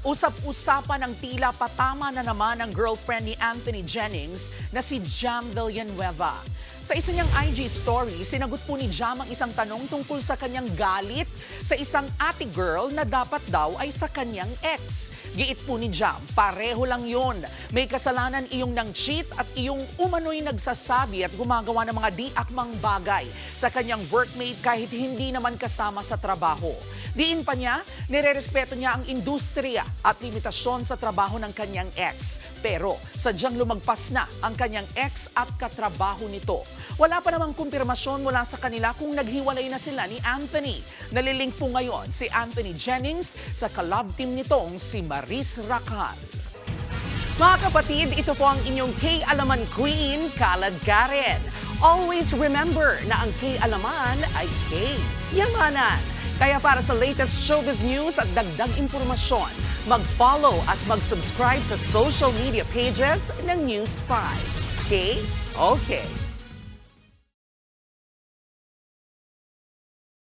Usap-usapan ng tila patama na naman ang girlfriend ni Anthony Jennings na si Jam Villanueva. Sa isa niyang IG story, sinagot po ni Jam ang isang tanong tungkol sa kanyang galit sa isang ate girl na dapat daw ay sa kanyang ex. Giit po ni Jam, pareho lang yun. May kasalanan iyong nang cheat at iyong umano'y nagsasabi at gumagawa ng mga di-akmang bagay sa kanyang workmate kahit hindi naman kasama sa trabaho. Diin pa niya, nirerespeto niya ang industriya at limitasyon sa trabaho ng kanyang ex. Pero sadyang lumagpas na ang kanyang ex at katrabaho nito. Wala pa namang kumpirmasyon mula sa kanila kung naghiwalay na sila ni Anthony. Nalilink po ngayon si Anthony Jennings sa collab team nitong si Maris Racal. Mga kapatid, ito po ang inyong K-Alaman Queen, Kalad Karen. Always remember na ang K-Alaman ay K-Yamanan. Kaya para sa latest showbiz news at dagdag impormasyon, mag-follow at mag-subscribe sa social media pages ng News 5. Okay?